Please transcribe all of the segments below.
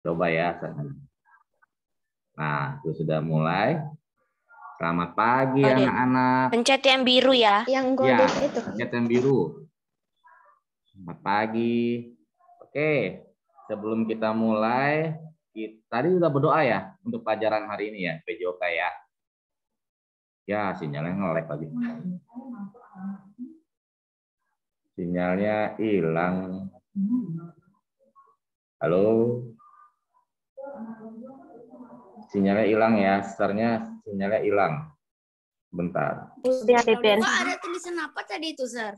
Coba ya. Nah, itu sudah mulai. Selamat pagi anak-anak. Pencet yang biru ya. Yang Ya, golden itu. pencet yang biru. Selamat pagi. Oke, sebelum kita mulai, tadi udah berdoa ya untuk pelajaran hari ini ya, PJOK ya. Ya, sinyalnya nge-lag lagi. Sinyalnya hilang. Halo. Sinyalnya hilang ya, startnya sinyalnya hilang. Bentar. Udah, Pimpin. Pak, ada tulisan apa tadi itu, Sir?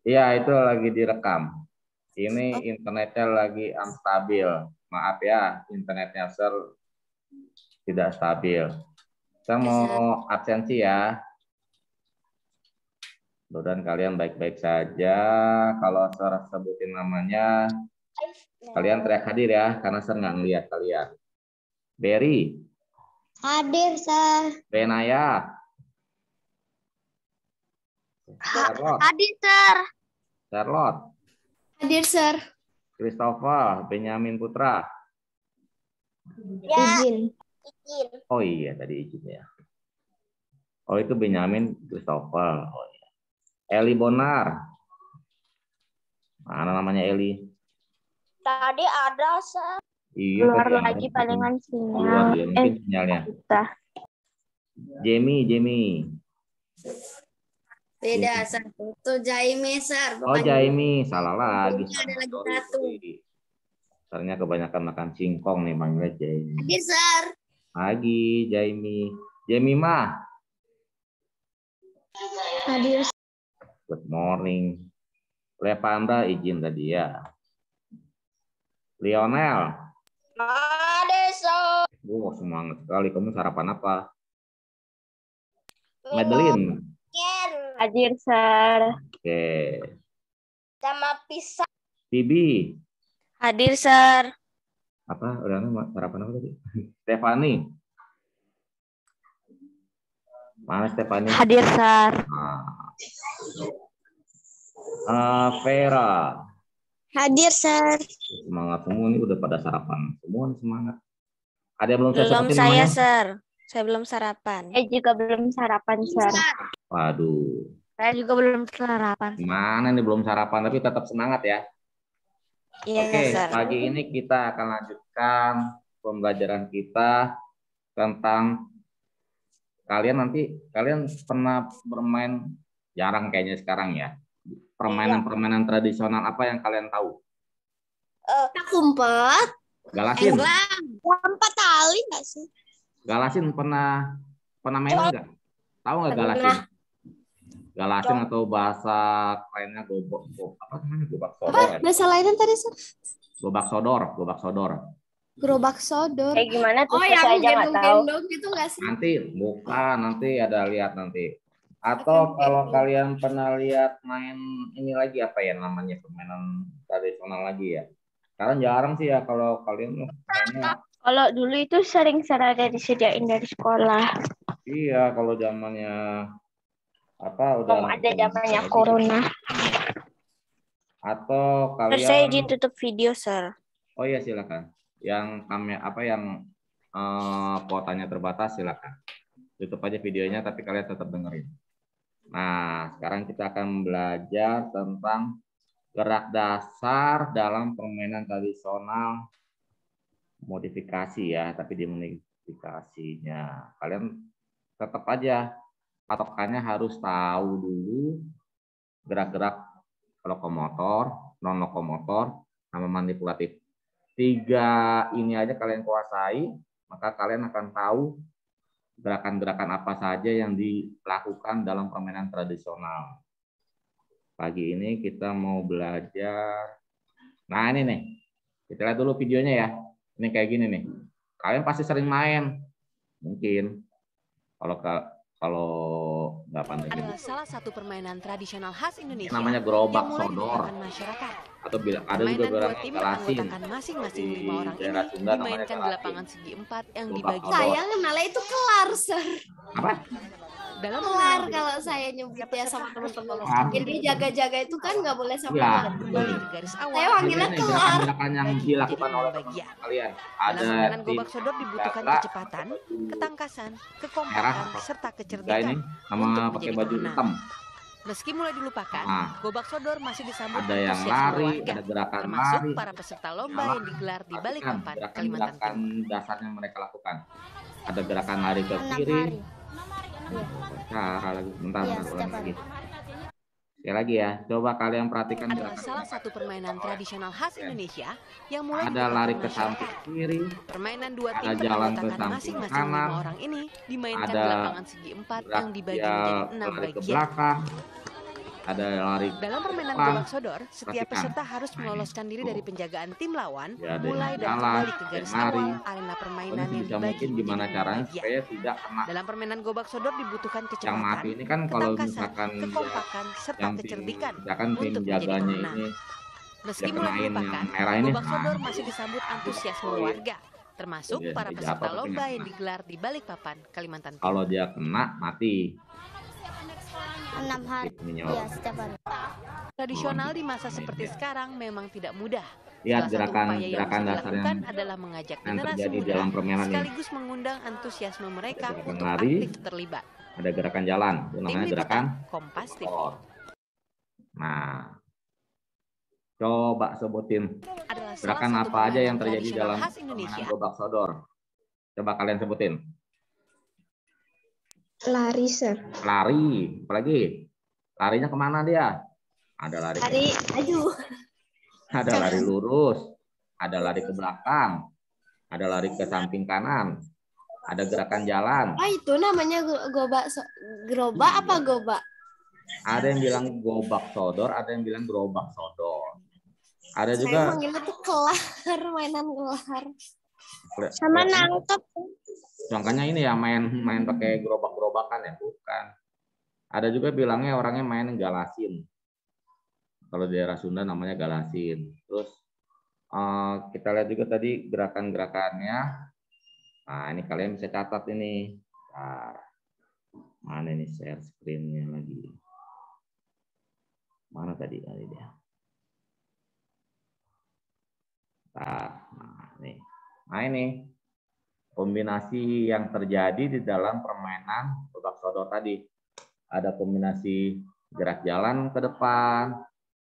Iya, itu lagi direkam. Ini internetnya lagi unstabil. Maaf ya, internetnya Sir tidak stabil. Saya mau absensi ya. Mudah-mudahan kalian baik-baik saja. Kalau Sir sebutin namanya, kalian teriak hadir ya, karena Sir nggak ngeliat kalian. Berry. Hadir, Sir. Benaya. Charlotte. Hadir, Sir. Charlotte. Hadir, Sir. Christopher. Benyamin Putra. Ya. Izin. Oh iya, tadi izin ya. Oh itu Benyamin Christopher. Oh iya. Eli Bonar. Mana namanya Eli? Tadi ada, Sir. Iya, Keluar tadi lagi ada. palingan Keluar sinyal. dia, mungkin sinyalnya. Kita. Jamie. Beda, Sir. Itu Jaime, Sir. Oh Jamie, salah lagi. Ada lagi Sorry, satu. sorry. Ternyata kebanyakan makan singkong nih manggilnya Jamie. Hadir, Sir. Pagi Jamie. Jamie mah. Hadir. Good morning. Levanda izin tadi ya. Lionel. Ada, Sir. Wow, semangat sekali. Kamu sarapan apa? Madeline. Hadir, Sir. Oke. Sama pisang. Bibi. Hadir, Sir. Apa? Udah sarapan apa tadi? Stefani. Mana Stefani? Hadir, Sir. Vera. Hadir, Sir. Semangat semua nih, udah pada sarapan. Semua nih semangat. Ada yang belum saya Belum sebutin saya, namanya? Sir. Saya belum sarapan. Juga belum sarapan, Sir. Waduh. Saya juga belum sarapan. Mana nih belum sarapan, tapi tetap semangat ya. Iya, Oke, Sir. pagi ini kita akan lanjutkan pembelajaran kita tentang kalian pernah bermain, jarang kayaknya sekarang ya. Permainan-permainan tradisional apa yang kalian tahu? Tak umpet. Galasin. Lompat tali nggak sih? Galasin pernah main nggak? Tahu nggak galasin? Galasin atau bahasa lainnya gobak sodor. Bahasa lainnya tadi, Sir? Gobak sodor. Gerobak sodor. Gimana tuh? Oh, yang Saya aja nggak tahu. gendong-gendong gitu nggak sih? Nanti ada lihat nanti. Atau kalau kalian pernah lihat main ini lagi apa ya namanya, permainan tradisional lagi ya. Sekarang jarang sih ya kalau kalian mainnya. Kalau dulu itu sering ada disediain dari sekolah. Iya, kalau zamannya apa udah Belum ada zamannya corona. Atau Sir, saya izin kalian tutup video, Sir. Oh iya silakan. Yang kuotanya terbatas silakan. Tutup aja videonya tapi kalian tetap dengerin. Nah, sekarang kita akan belajar tentang gerak dasar dalam permainan tradisional modifikasi ya, tapi di modifikasinya kalian tetap aja patokannya harus tahu dulu gerak-gerak lokomotor, non lokomotor, sama manipulatif. 3 ini aja kalian kuasai, maka kalian akan tahu gerakan-gerakan apa saja yang dilakukan dalam permainan tradisional. Pagi ini kita mau belajar. Nah ini nih, kita lihat dulu videonya ya. Ini kayak gini nih. Kalian pasti sering main, mungkin. Kalau nggak pandai adalah salah satu permainan tradisional khas Indonesia. Namanya gerobak yang mulai sodor. digunakan masyarakat. Atau ada juga Permainan bilang dua tim galasin. beranggotakan masing-masing 5 orang ini daerah Sunda namanya dimainkan di galasin. lapangan segi 4 yang Gerobak dibagi. sodor. Saya kenalnya itu kelar, Sir. Apa? Dalam kelar permainan kalau saya nyebut ya sama teman-teman. Kelar. Jadi jaga-jaga itu kan nggak boleh sampai Iya. lihat. kembali ke garis awal. Saya panggilnya Ini kelar. gerakan-gerakan yang Bagi dilakukan menjadi oleh bagian. kalian. Dalam Ada permainan tim gobak sodor dibutukan jaga, kecepatan, ketangkasan, merah, kekompakan, serta Nah, ini kecerdikan sama untuk pakai menjadi baju pemenang. hitam. Meski mulai dilupakan, Nah. gobak sodor masih disambut Ada yang antusiasme lari, warga, ada gerakan termasuk lari, para peserta lomba jalan. yang digelar di Perhatikan Balikpapan, Kalimantan gerakan-gerakan Timur. dasarnya mereka lakukan. Ada gerakan lari ke 6 kiri. hari. Cara lagi, bentar, Iya, ulang setiap lagi. hari. Sekali lagi ya, coba kalian perhatikan Adalah gerakan salah satu permainan tradisional khas Indonesia yang mulai ada dinikmati lari ke masyarakat. samping kiri, Permainan dua ada tim jalan ke beranggotakan samping masing-masing kanan, 5 orang ini dimainkan ada di lapangan segi 4 yang dibagi dia menjadi 6 lari ke bagian. belakang, ada lari Dalam permainan depan. gobak sodor, setiap Perhatikan. peserta harus Nah, ini. meloloskan diri dari penjagaan tim lawan, Ya, ada mulai yang dan jalan, kembali ke ada garis yang lari. awal arena permainan Ini yang bisa dibagi mungkin gimana menjadi caranya 6 bagian. supaya tidak kena Dalam permainan gobak sodor dibutukan yang mati kecepatan, ini kan kalau ketangkasan, misalkan kekompakan, serta yang tim kecerdikan misalkan tim untuk menjadi jaganya pemenang. ini Meski dia mulai kenain yang dilupakan, merah ini, gobak sodor nah, masih disambut antusiasme poin. warga, termasuk Dia para jatuh peserta tapi lomba nggak yang kena. digelar di Balikpapan, Kalimantan Timur. Kalau dia kena mati. 6 hari. Ininya Iya, orang. setiap hari. Tradisional di masa seperti sekarang memang tidak mudah. Lihat Salah satu upaya yang gerakan bisa dasar dilakukan yang adalah mengajak yang generasi terjadi muda dalam permainan ini. sekaligus mengundang antusiasme mereka Ada gerakan untuk lari, aktif terlibat. ada gerakan jalan, itu Tim namanya gerakan Liputan, Kompas TV. skor. Nah, coba sebutin Adalah salah gerakan satu apa aja yang permainan terjadi tradisional dalam khas permainan Indonesia. gobak sodor. Coba kalian sebutin. Lari, Sir. Lari, apalagi larinya kemana dia? Ada lari, Lari, aju. ada lari lurus, ada lari ke belakang, ada lari ke samping kanan, ada gerakan jalan. Oh, itu namanya gerobak apa gobak? Ada yang bilang gobak sodor, ada yang bilang gerobak sodor. Ada juga Saya manggilnya tuh kelar, mainan kelar. sama nangkep. Contohnya ini ya main pakai gerobak-gerobakan ya, bukan. Ada juga bilangnya orangnya main galasin. Kalau di daerah Sunda namanya galasin. Terus kita lihat juga tadi gerakan-gerakannya. Nah, ini kalian bisa catat ini. Nah, mana ini share screen-nya lagi? Mana tadi dia? Nah, nih. Nah, ini kombinasi yang terjadi di dalam permainan gobak sodor tadi. Ada kombinasi gerak jalan ke depan,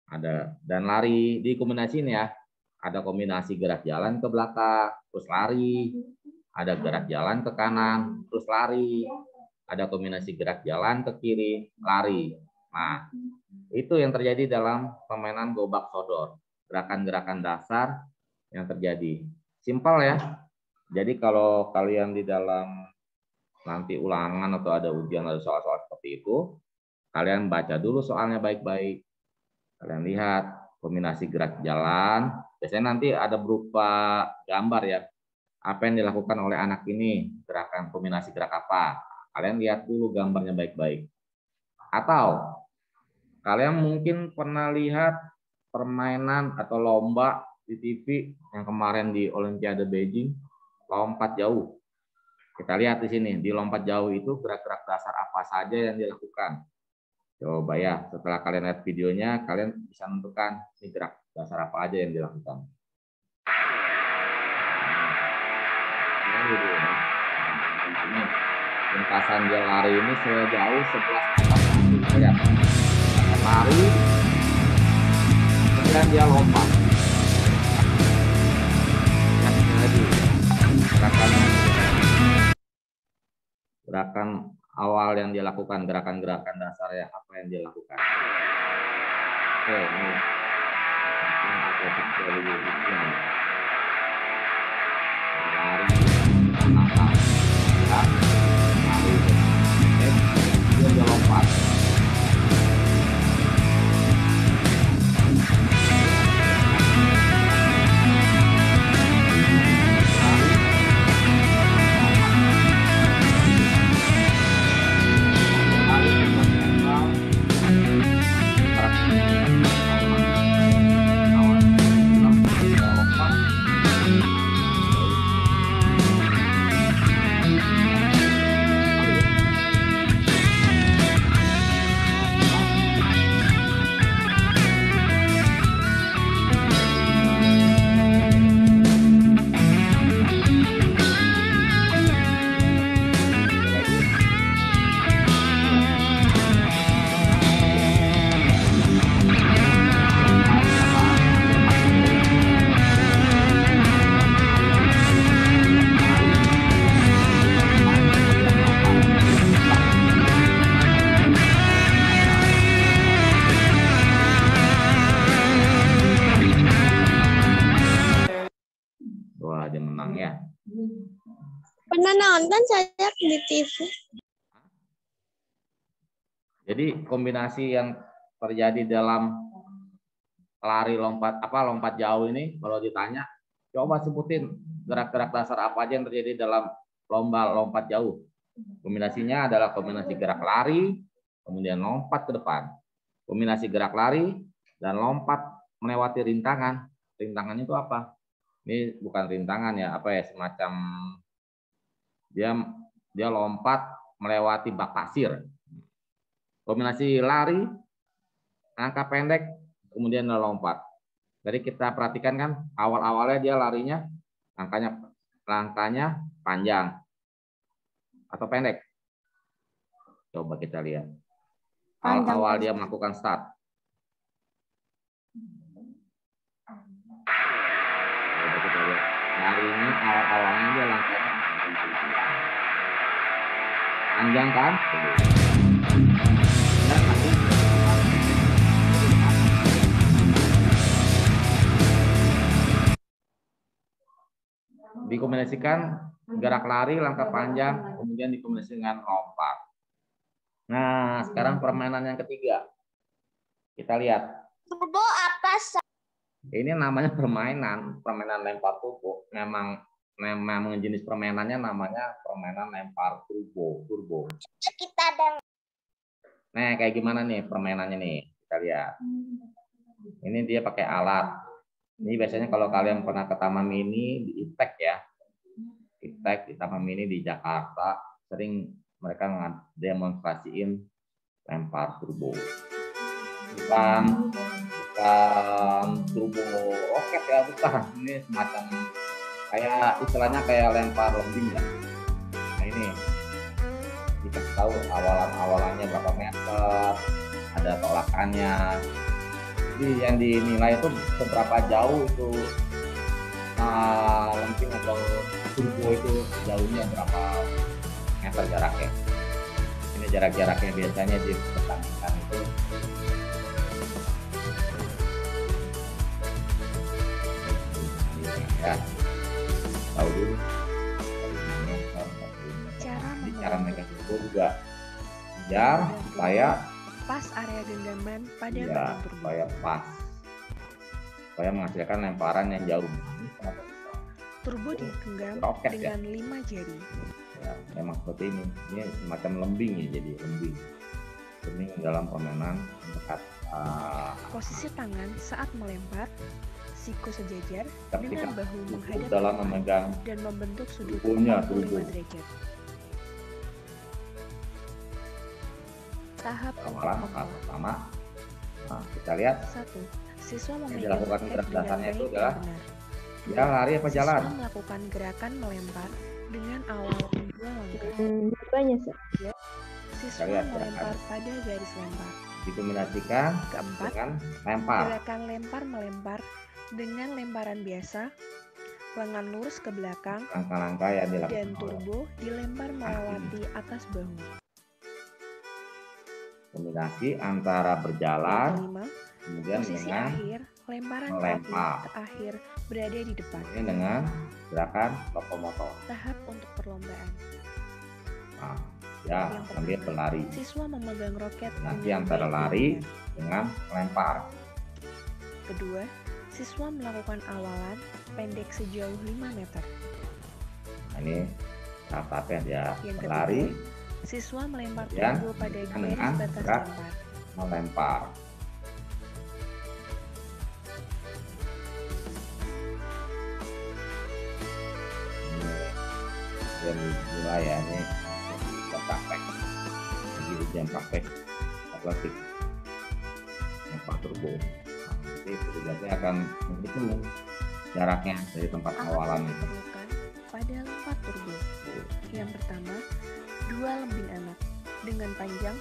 ada dan lari. Di kombinasi ini ya, ada kombinasi gerak jalan ke belakang, terus lari. Ada gerak jalan ke kanan, terus lari. Ada kombinasi gerak jalan ke kiri, lari. Nah, itu yang terjadi dalam permainan gobak sodor. Gerakan-gerakan dasar yang terjadi. Simpel ya. Jadi kalau kalian di dalam nanti ulangan atau ada ujian ada soal-soal seperti itu, kalian baca dulu soalnya baik-baik. Kalian lihat kombinasi gerak jalan. Biasanya nanti ada berupa gambar ya. Apa yang dilakukan oleh anak ini, gerakan kombinasi gerak apa. Kalian lihat dulu gambarnya baik-baik. Atau kalian mungkin pernah lihat permainan atau lomba di TV yang kemarin di Olimpiade Beijing, lompat jauh. Kita lihat di sini, di lompat jauh itu gerak-gerak dasar apa saja yang dilakukan. Coba ya, setelah kalian lihat videonya, kalian bisa menentukan ini gerak dasar apa aja yang dilakukan. Ini lintasan dia lari ini sejauh 11 meter. Kita lihat, lari, kemudian dia lompat. Gerakan awal yang dia lakukan, gerakan-gerakan dasar ya, apa yang dia lakukan. Oke, ini lari, menangkap, lari, dia lompat. yang menang ya. Pernah nonton saya di TV. Jadi kombinasi yang terjadi dalam lari lompat jauh ini, kalau ditanya, coba sebutin gerak-gerak dasar apa aja yang terjadi dalam lomba lompat jauh. Kombinasinya adalah kombinasi gerak lari, kemudian lompat ke depan. Kombinasi gerak lari dan lompat melewati rintangan. Rintangan itu apa? Ini bukan rintangan ya, apa ya, semacam dia lompat melewati bak pasir. Kombinasi lari, angka pendek, kemudian lompat. Jadi kita perhatikan kan, awal-awalnya dia larinya langkahnya panjang atau pendek. Coba kita lihat. Awal dia melakukan start. Coba kita lihat. Larinya awal-awalnya dia langkahnya panjang kan? Dikombinasikan gerak lari, langkah panjang, kemudian dikombinasikan lompat. Nah, sekarang permainan yang ketiga. Kita lihat. Turbo apa? Ini namanya permainan lempar turbo. Memang jenis permainannya namanya permainan lempar turbo. Kita ada. Nah, kayak gimana nih permainannya nih? Kita lihat. Ini dia pakai alat. Ini biasanya kalau kalian pernah ke Taman Mini di ITEK ya. ITEK di Taman Mini di Jakarta, sering mereka demonstrasiin lempar turbo. Bukan turbo roket ya, bukan. Ini semacam kayak istilahnya kayak lempar lembing ya. Nah ini kita tahu awalannya berapa meter, ada tolakannya. Jadi yang dinilai itu seberapa jauh itu lemping atau turbo itu jauhnya berapa meter jaraknya. Ini jarak-jaraknya biasanya dipertandingkan itu ya, tahu dulu cara mereka itu juga biar supaya pas area genggaman pada ya, bagian turbo. supaya pas, supaya menghasilkan lemparan yang jauh. Turbo digenggam roket, dengan ya? 5 jari. Ya, memang seperti ini. Ini semacam lembing ya, jadi lembing. Lembing dalam permainan dekat. Posisi tangan saat melempar, siku sejajar dengan bahu menghadap dalam memegang dan membentuk sudut turbonya, 45 derajat. Tahap pertama, nah, kita lihat 1. Siswa yang memegang dilakukan raket gerak dengan dasarnya itu baik adalah dan benar. dia lari apa jalan? Siswa melakukan gerakan melempar dengan awal 2 langkah. Siswa lihat melempar pada garis lempar. Dikombinasikan Keempat, dengan lempar. gerakan lempar melempar dengan lemparan biasa, lengan lurus ke belakang, Langkah-langkah yang dan dilakukan oleh turbo dilempar melewati atas bahu. kombinasi antara berjalan, Kelima, kemudian posisi dengan akhir, lemparan melempar. kaki terakhir berada di depan. ini dengan gerakan lokomotor. Tahap untuk perlombaan. Nah, ya Yang sambil pertama, berlari. siswa memegang roket Nanti dengan antara baik dan lari benar. dengan melempar. Kedua, siswa melakukan awalan pendek sejauh 5 meter. Nah, ini tahap-tahapnya dia Yang berlari, ketiga, siswa melempar kemudian turbo pada dengan garis batas gerak lempar. melempar. Ini dia mulai ya, ini kita praktek. Jadi ujian praktek atletik lempar turbo. Nah, nanti petugasnya akan menghitung jaraknya dari tempat Alat awalan yang itu. diperlukan pada lempar turbo. Yang pertama, 2 lembing anak dengan panjang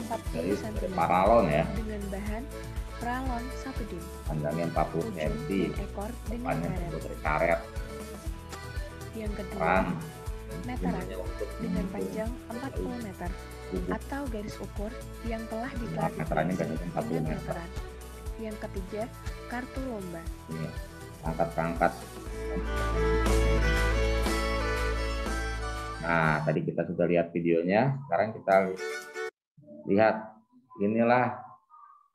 40 Dari cm paralon ya, dengan bahan pralon 1 dim. panjangnya 40 Ujung cm, dan ekor dengan depannya karet. terbuat dari karet, Yang kedua, ran, meteran gunanya untuk dengan mengukur panjang 40 meter tubuh. atau garis ukur yang telah Meterannya diklarifikasi biasanya 40 dengan meter. meteran. Yang ketiga, kartu lomba. Ini angkat-angkat Nah, tadi kita sudah lihat videonya. Sekarang kita lihat, inilah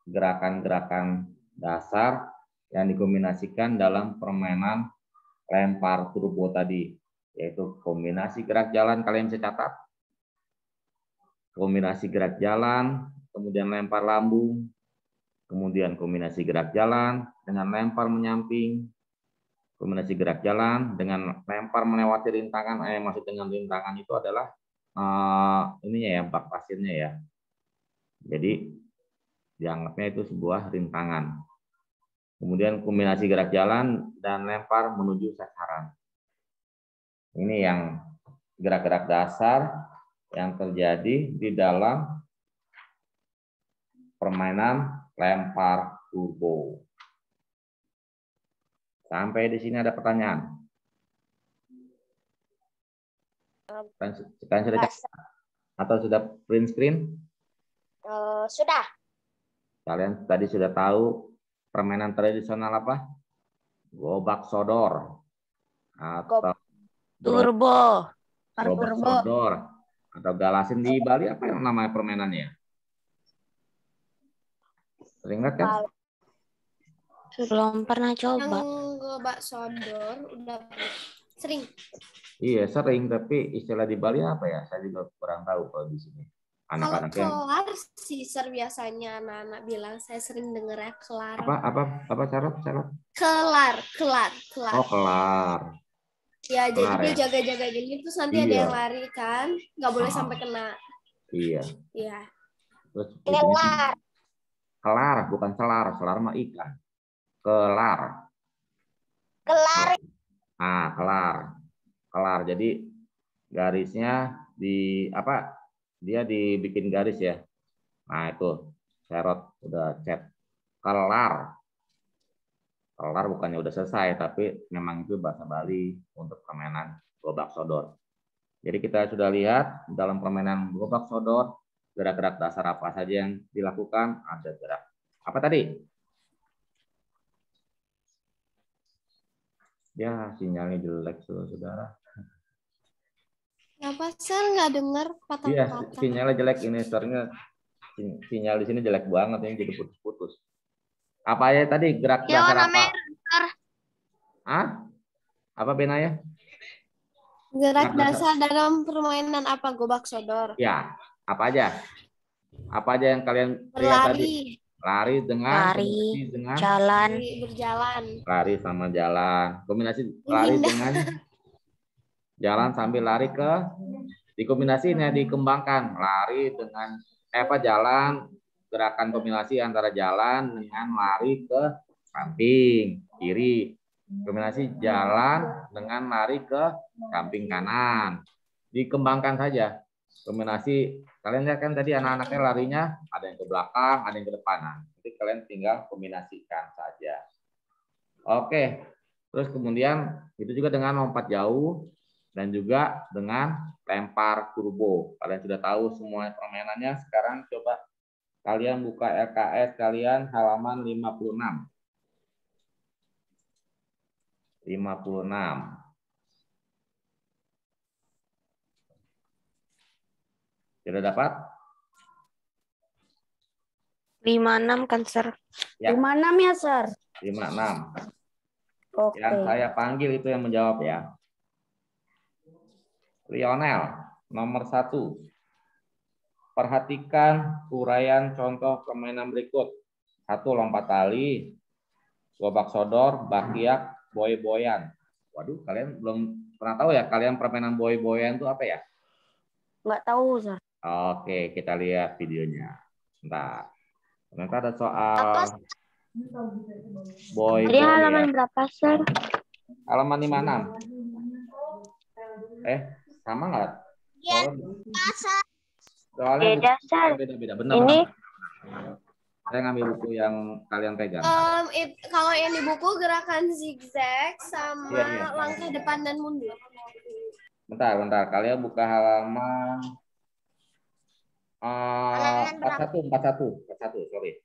gerakan-gerakan dasar yang dikombinasikan dalam permainan lempar turbo tadi, yaitu kombinasi gerak jalan. Kalian bisa catat, kombinasi gerak jalan, kemudian lempar lambung, kemudian kombinasi gerak jalan dengan lempar menyamping, kombinasi gerak jalan dengan lempar melewati rintangan. Maksud dengan rintangan itu adalah ininya ya, bak pasirnya ya. Jadi dianggapnya itu sebuah rintangan. Kemudian kombinasi gerak jalan dan lempar menuju sasaran. Ini yang gerak-gerak dasar yang terjadi di dalam permainan lempar turbo. Sampai di sini ada pertanyaan? Kalian sudah catat atau sudah print screen? Sudah. Kalian tadi sudah tahu permainan tradisional apa? Gobak sodor atau Turbo. gobak sodor atau galasin. Di Bali apa yang namanya permainannya? Sering ingat kan? Belum pernah coba. Yang gobak sodor udah sering. Iya sering, tapi istilah di Bali apa ya? Saya juga kurang tahu kalau di sini. Kalau Anak-anak yang kelar sih biasanya anak-anak bilang, saya sering denger ya kelar. apa syarat? Kelar. Oh, kelar. Ya, jadi Kelar, dia ya? jaga-jaga gini terus nanti ada Iya. yang lari kan, nggak boleh sampai kena. Iya. Iya. Terus kelar, bukan selar. Selar mah ikan. Kelar. Ah, kelar. Jadi garisnya di apa? Dia dibikin garis ya. Nah, itu serot udah cat. Kelar. Kelar bukannya udah selesai, tapi memang itu bahasa Bali untuk permainan gobak sodor. Jadi kita sudah lihat dalam permainan gobak sodor, gerak-gerak dasar apa saja yang dilakukan. Ada gerak apa tadi? Ya, sinyalnya jelek, saudara. Kenapa sih nggak dengar Iya, patah-patah? sinyalnya jelek ini, sinyal di sini jelek banget, ini jadi putus-putus. Apa ya tadi gerak dasar apa? Apa Benaya? Gerak dasar dalam permainan apa? Gobak sodor. Ya, apa aja? Apa aja yang kalian lihat tadi? Lari dengan Jalan. Berjalan. Lari sama jalan. Kombinasi lari dengan jalan sambil lari ke dikombinasinya dikembangkan. Lari dengan jalan, gerakan kombinasi antara jalan dengan lari ke samping kiri. Kombinasi jalan dengan lari ke samping kanan. Dikembangkan saja. Kombinasi, kalian lihat kan tadi anak-anaknya larinya ada yang ke belakang, ada yang ke depan. Nah, nanti kalian tinggal kombinasikan saja. Oke, terus kemudian itu juga dengan lompat jauh dan juga dengan lempar turbo. Kalian sudah tahu semua permainannya. Sekarang coba kalian buka LKS kalian halaman 56. 56. Sudah dapat? 56 kan, Sir? Ya. 56 ya, Sir? 56. Oke. Yang saya panggil itu yang menjawab ya. Lionel, nomor 1. Perhatikan uraian contoh permainan berikut. 1. Lompat tali, gobak sodor, bakiak, boy-boyan. Waduh, kalian belum pernah tahu ya kalian permainan boy-boyan itu apa ya? Nggak tahu, Sir. Oke, kita lihat videonya. Bentar. Ternyata ada soal boy-boyan. Jadi halaman berapa, Sir? Halaman 56. Sama nggak? Soalnya Beda, Sir. beda-beda. Benar. Ini saya ngambil buku yang kalian pegang. Kalau yang di buku gerakan zigzag sama Iya. langkah depan dan mundur. Bentar. Kalian buka halaman 41, sorry.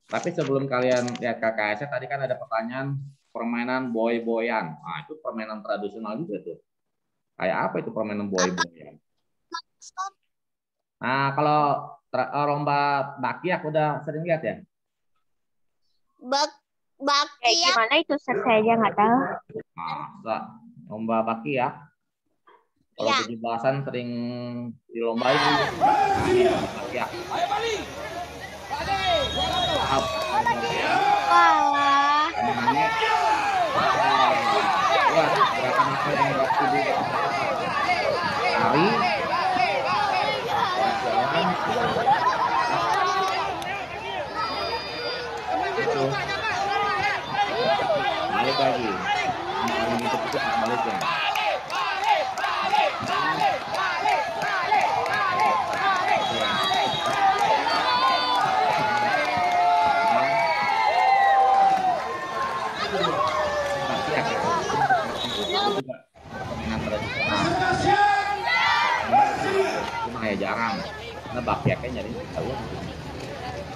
Tapi sebelum kalian lihat KKS, tadi kan ada pertanyaan permainan boy-boyan. Nah, itu permainan tradisional juga tuh. Kayak apa itu permainan buaya-buaya? Nah, kalau lomba bakiak udah sering lihat ya? Bakiak. Gimana itu saya aja nggak tahu. Masa lomba bakiak? Kalau 17-an sering dilombain. Bakiak. Wah. Gerakan apa yang lari, jalan, itu balik lagi, paling itu baliknya. Permainan tradisional. Cuma ya jarang. Karena bakiaknya jadi tahu.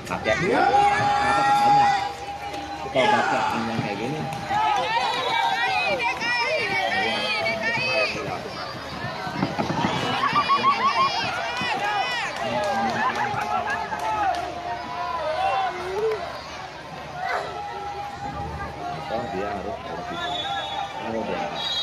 Bakiaknya ternyata banyak. Kalau bakiak yang kayak gini. Dia harus kalau dia banyak tradisional.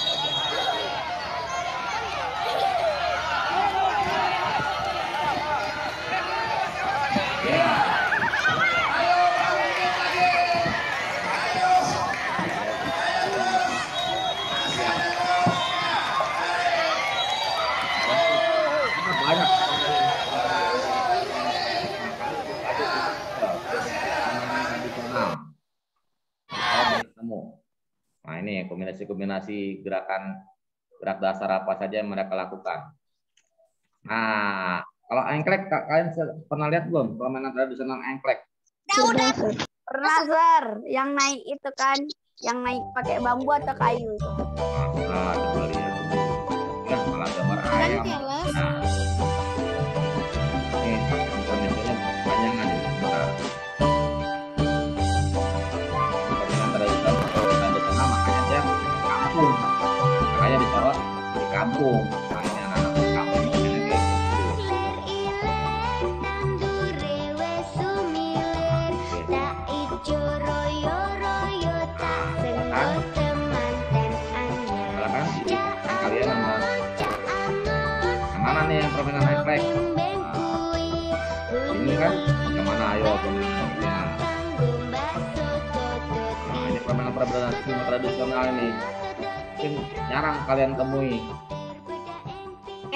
Nah, ini kombinasi-kombinasi gerak dasar apa saja yang mereka lakukan. Nah, kalau engklek kalian pernah lihat belum permainan tradisional engklek? Udah. Pernah, Sir. Yang naik itu kan, yang naik pakai bambu atau kayu itu. Nah, coba lihat. Ya, malah gambar ayam. Nah, ini informasinya panjangan. Makanya ditaruh di kampung. Makanya anak-anak di kampung makanya kayak gitu. Kan kalian sama yang mana nih yang permainan engklek? Nah, ini kan yang mana? Ayo permainannya. Nah, ini permainan tradisional ini. Mungkin jarang kalian temui.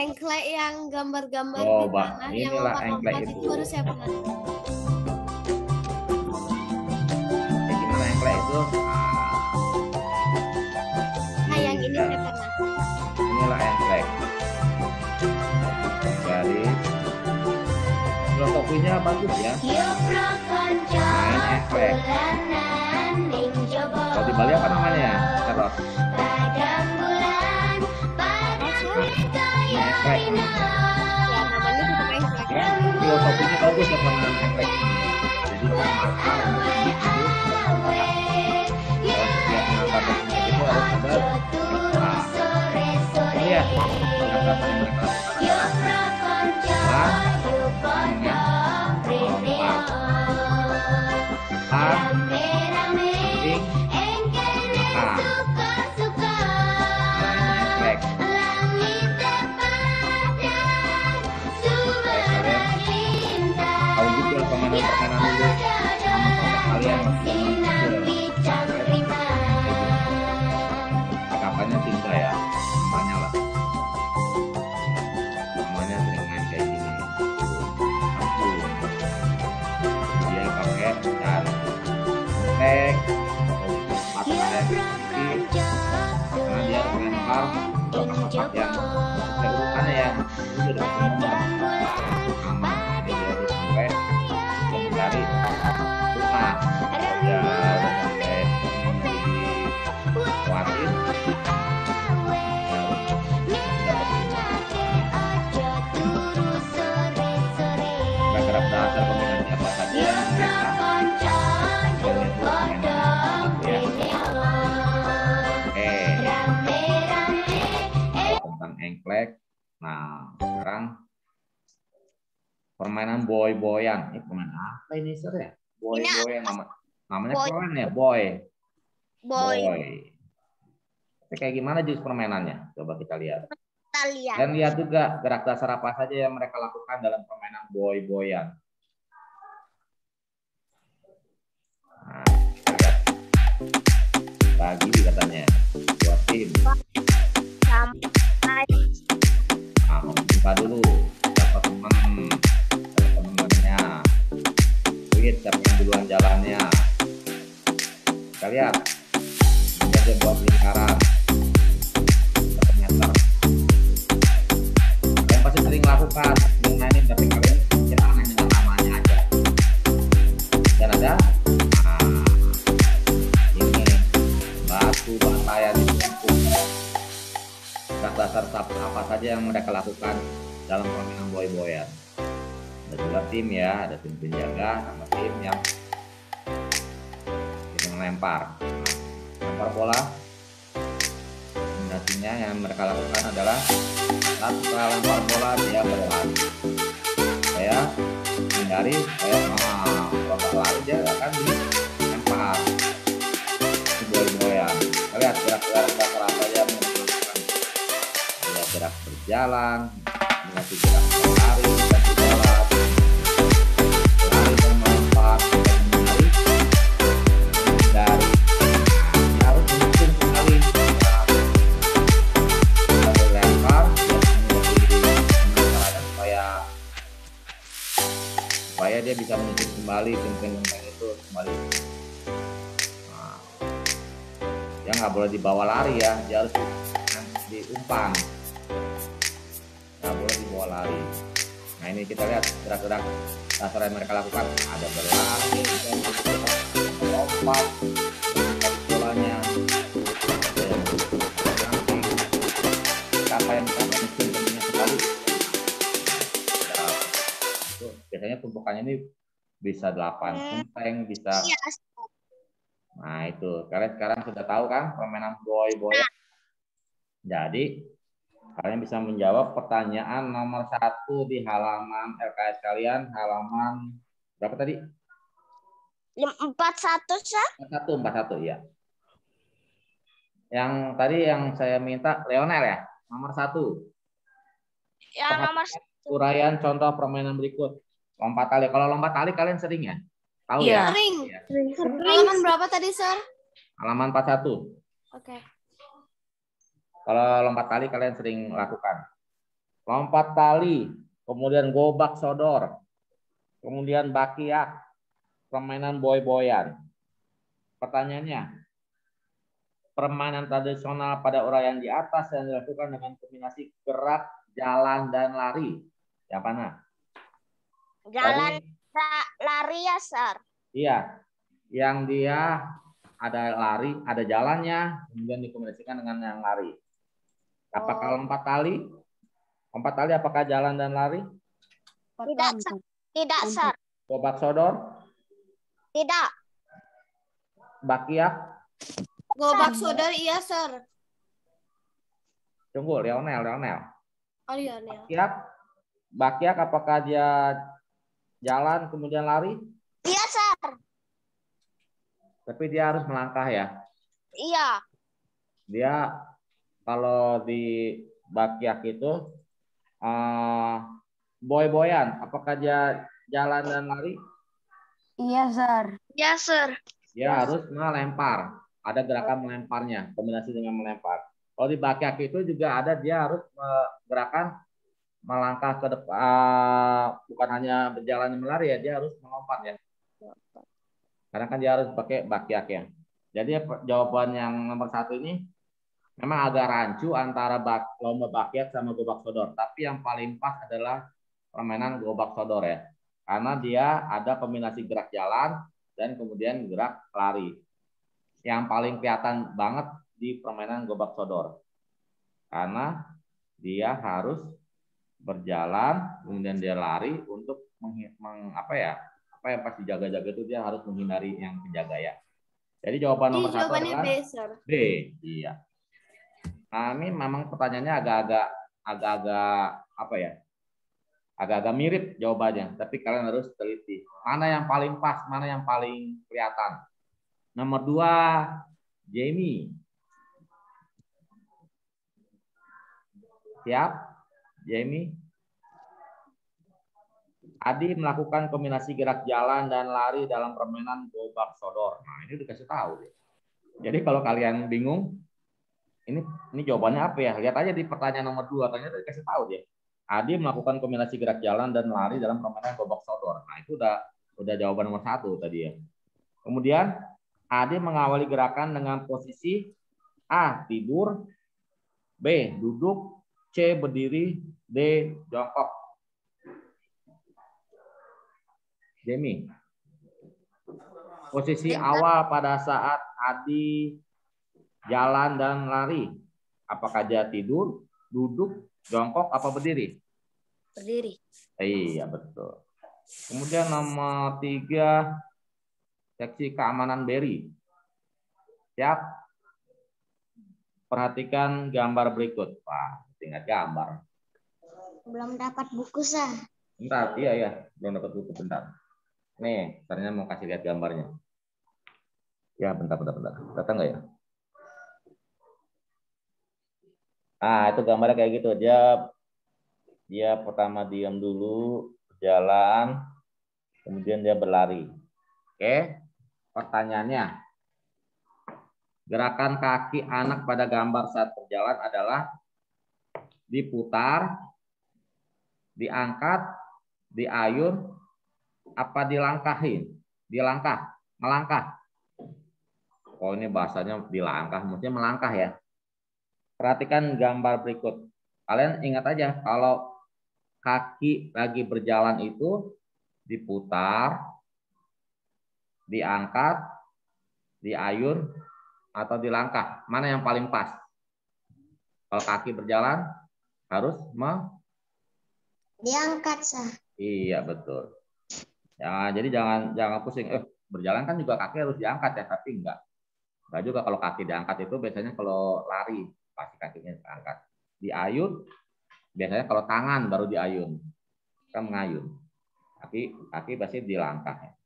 Engklek yang gambar-gambar Oh, di tanah, yang inilah engklek lompat-lompat itu. itu baru saya pernah. Kayak gimana engklek itu? Nah, yang ini saya pernah. Inilah engklek. Jadi filosofinya bagus ya. Main engklek. Kalau di Bali apa namanya? Terus. Engklek. Ya, namanya tetap engklek. Ya, filosofinya bagus ya permainan engklek. Jadi makan setiap mengangkat itu harus ada. Nah, lihat pengangkatan yang mereka kapannya tinggal ya namanya lah, namanya sering main kayak gini. Dia pakai dan tek atau karena dia melempar tempat yang urutannya ya itu udah nomor aman dia harus sampai mencari rumah ya udah sampai khawatir gerak dasar kombinasi apa saja yang tentang Sekarang permainan boy-boyan. Ini permainan apa ini, Sir ya? Boy-boyan namanya Boy. keren ya, boy. Boy. Ini kayak gimana jenis permainannya? Coba kita lihat. Kita lihat. Dan lihat juga gerak dasar apa saja yang mereka lakukan dalam permainan boy-boyan. Nah, lihat. Bagi katanya buat tim. Sampai Nah, buka dulu. Siapa teman-temannya. Lihat siapa yang duluan jalannya. Kita lihat. Kemudian dia buat lingkaran. 1 meter. Kalian pasti sering lakukan mainin, tapi kalian mungkin aneh dengan namanya aja. Dan ada ini batu batayan ditumpuk. Gerak dasar apa saja yang mereka lakukan dalam permainan boy-boyan. Ada juga tim ya, ada tim penjaga sama tim yang melempar. Lempar bola. Kombinasinya yang mereka lakukan adalah saat setelah lempar bola dia berlari. Saya menghindari, saya kalau lari dia akan dilempar. Itu boy-boyan. Kita lihat gerak-gerak dasar apa aja yang mereka lakukan. Ada gerak berjalan, kombinasi gerak berlari dan berjalan, lari dan melempar dan menari dari harus menyusun sekali lempar supaya dia bisa menyusun kembali genteng-genteng itu kembali. Nah, dia nggak boleh dibawa lari ya, dia harus diumpan, nggak boleh dibawa lari. Nah ini kita lihat gerak-gerak dasar yang mereka lakukan, ada berlari, lompat, bolanya, siapa yang bisa menyusun gentengnya sekali. Biasanya tumpukannya ini bisa 8 genteng, bisa. Nah itu kalian sekarang sudah tahu kan permainan boy-boy. Jadi kalian bisa menjawab pertanyaan nomor 1 di halaman LKS kalian, halaman berapa tadi? 41, Sir. 41 ya. Yang tadi yang saya minta Leonel ya, nomor 1. Yang nomor Uraian contoh permainan berikut. Lompat tali. Kalau lompat tali kalian sering ya? Tahu ya? Sering. Ya. Halaman berapa tadi, Sir? Halaman 41. Oke. Kalau lompat tali kalian sering lakukan. Lompat tali, kemudian gobak sodor, kemudian bakiak, permainan boy-boyan. Pertanyaannya, permainan tradisional pada uraian di atas yang dilakukan dengan kombinasi gerak, jalan, dan lari. Yang mana? jalan lari ya, Sir. Iya, yang dia ada lari, ada jalannya, kemudian dikombinasikan dengan yang lari. Apakah lompat tali? Lompat tali apakah jalan dan lari? Tidak, Sir. Tidak, Sir. Gobak sodor? Tidak. Bakiak? Gobak sodor, iya, Sir. Tunggu, Leonel. Oh, iya, nih. Bakiak apakah dia jalan kemudian lari? Iya, Sir. Tapi dia harus melangkah ya. Iya. Dia kalau di bakiak itu boy-boyan, apakah dia jalan dan lari? Iya, Sir. Iya, Sir. Dia harus melempar. Ada gerakan melemparnya, kombinasi dengan melempar. Kalau di bakiak itu juga ada, dia harus gerakan melangkah ke depan, bukan hanya berjalan melari ya, dia harus melompat ya. Karena kan dia harus pakai bakiak ya. Jadi jawaban yang nomor 1 ini memang agak rancu antara lomba bakiak sama gobak sodor. Tapi yang paling pas adalah permainan gobak sodor ya. Karena dia ada kombinasi gerak jalan dan kemudian gerak lari. Yang paling kelihatan banget di permainan gobak sodor. Karena dia harus berjalan, kemudian dia lari untuk apa yang pasti jaga-jaga itu dia harus menghindari yang penjaga ya. Jadi jawaban nomor 1 adalah B, Sir. B. Iya. Nah, ini memang pertanyaannya agak-agak apa ya? Agak-agak mirip jawabannya, tapi kalian harus teliti. Mana yang paling pas, mana yang paling kelihatan. Nomor 2, Jamie. Siap? Jamie? Adi melakukan kombinasi gerak jalan dan lari dalam permainan gobak sodor. Nah, ini dikasih tahu. Jadi kalau kalian bingung, ini jawabannya apa ya? Lihat aja di pertanyaan nomor 2, ternyata dikasih tahu dia. Adi melakukan kombinasi gerak jalan dan lari dalam permainan gobak sodor. Nah, itu udah jawaban nomor 1 tadi ya. Kemudian Adi mengawali gerakan dengan posisi A, tidur, B, duduk, C, berdiri, D, jongkok. Jamie, posisi awal pada saat Adi jalan dan lari, apakah dia tidur, duduk, jongkok, apa berdiri? Berdiri. Iya, betul. Kemudian nomor 3, seksi keamanan Berry. Siap? Perhatikan gambar berikut. Wah, tinggal gambar. Belum dapat buku, Sah. Bentar, iya, belum dapat buku, bentar. Nih, ternyata mau kasih lihat gambarnya. Ya, bentar. Datang nggak ya? Itu gambarnya kayak gitu. Dia pertama diam dulu, berjalan, kemudian dia berlari. Oke, pertanyaannya. Gerakan kaki anak pada gambar saat berjalan adalah diputar, diangkat, diayun, apa dilangkahin? Melangkah. Oh, ini bahasanya dilangkah, maksudnya melangkah ya. Perhatikan gambar berikut. Kalian ingat aja kalau kaki lagi berjalan itu diputar, diangkat, diayun, atau dilangkah. Mana yang paling pas? Kalau kaki berjalan harus Diangkat, Sah. Iya, betul. Ya, jadi jangan pusing. Berjalan kan juga kaki harus diangkat ya, tapi enggak juga kalau kaki diangkat itu biasanya kalau lari pasti kakinya diangkat. Diayun biasanya kalau tangan baru diayun. Kan mengayun. Kaki pasti dilangkah.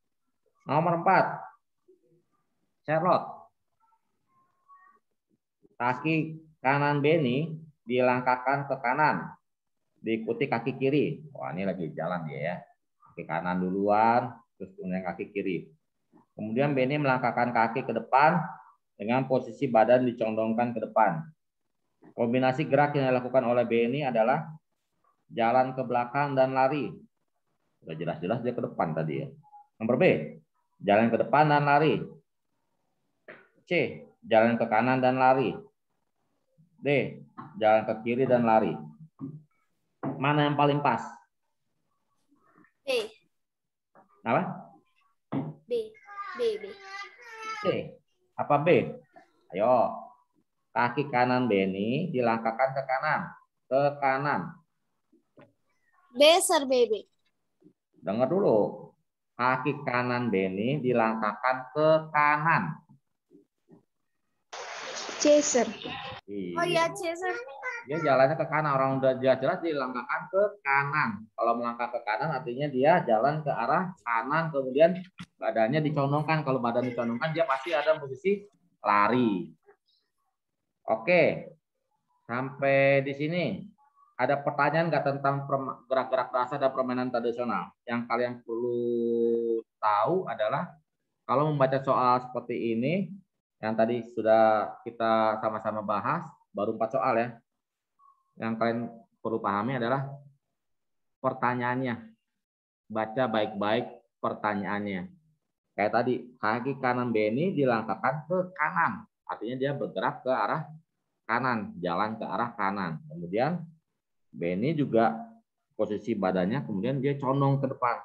Nomor 4. Charlotte. Kaki kanan Benny dilangkahkan ke kanan. Diikuti kaki kiri. Wah, ini lagi jalan dia ya. Kaki kanan duluan, terus kemudian kaki kiri. Kemudian Benny melangkahkan kaki ke depan dengan posisi badan dicondongkan ke depan. Kombinasi gerak yang dilakukan oleh Benny adalah jalan ke belakang dan lari. Sudah jelas-jelas dia ke depan tadi ya. Nomor B, jalan ke depan dan lari. C, jalan ke kanan dan lari. D, jalan ke kiri dan lari. Mana yang paling pas? B. Apa? B. C. Apa B? Ayo. Kaki kanan Benny dilangkahkan ke kanan. Ke kanan. B, Sir, B. Dengar dulu. Kaki kanan Benny dilangkahkan ke kanan. C, Sir. Iya. Oh iya, C, Sir. Dia jalannya ke kanan. Orang udah jelas-jelas dilangkahkan ke kanan. Kalau melangkah ke kanan artinya dia jalan ke arah kanan. Kemudian badannya dicondongkan. Kalau badan dicondongkan dia pasti ada posisi lari. Oke. Sampai di sini. Ada pertanyaan nggak tentang gerak-gerak dasar dan permainan tradisional? Yang kalian perlu tahu adalah kalau membaca soal seperti ini, yang tadi sudah kita sama-sama bahas, baru 4 soal ya. Yang kalian perlu pahami adalah pertanyaannya. Baca baik-baik pertanyaannya. Kayak tadi, kaki kanan Benny dilangkahkan ke kanan. Artinya dia bergerak ke arah kanan, jalan ke arah kanan. Kemudian Benny juga posisi badannya kemudian dia condong ke depan.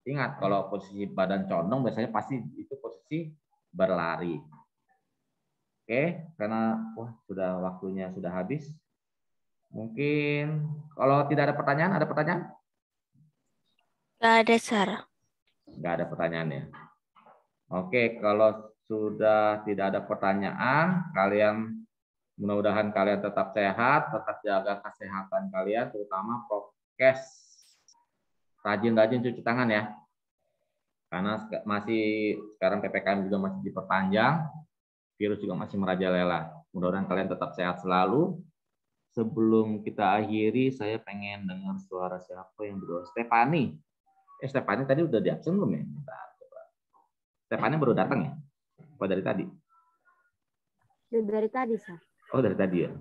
Ingat kalau posisi badan condong biasanya pasti itu posisi berlari. Oke, karena sudah waktunya sudah habis. Mungkin kalau tidak ada pertanyaan, ada pertanyaan? Nggak ada, Sar. Nggak ada pertanyaannya. Oke, kalau sudah tidak ada pertanyaan, mudah-mudahan kalian tetap sehat, tetap jaga kesehatan kalian, terutama prokes rajin-rajin cuci tangan ya. Karena masih sekarang PPKM juga masih diperpanjang, virus juga masih merajalela. Mudah-mudahan kalian tetap sehat selalu. Sebelum kita akhiri, saya pengen dengar suara siapa yang berdoa. Stefani. Stefani tadi udah di absen belum ya? Bentar, coba. Stefani baru datang ya? Oh, dari tadi? Dari tadi, Sar. Oh, dari tadi ya?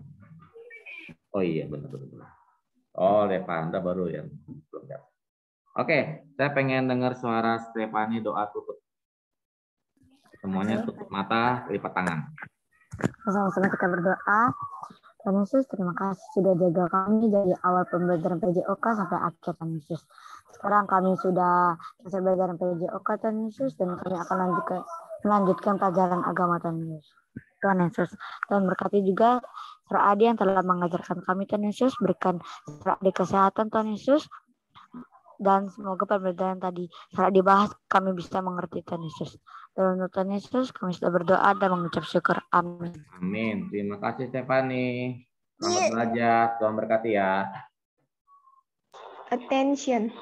Oh iya, benar. Oh, Levanda baru yang belum datang. Oke, saya pengen dengar suara Stefani doa tutup. Semuanya tutup mata, lipat tangan. Sama-sama kita berdoa. Tuhan Yesus, terima kasih sudah jaga kami dari awal pembelajaran PJOK sampai akhir, Tuhan Yesus. Sekarang kami sudah selesai pembelajaran PJOK, Tuhan Yesus, dan kami akan melanjutkan pelajaran agama, Tuhan Yesus. Tuhan Yesus, dan berkati juga Saudara Adi yang telah mengajarkan kami, Tuhan Yesus. Berikan Saudara Adi kesehatan, Tuhan Yesus. Dan semoga pembelajaran tadi setelah dibahas kami bisa mengerti, Tuhan Yesus. Dalam nama Tuhan Yesus kami sudah berdoa dan mengucap syukur. Amin. Amin. Terima kasih Stefani. Selamat belajar. Tuhan berkati ya. Attention.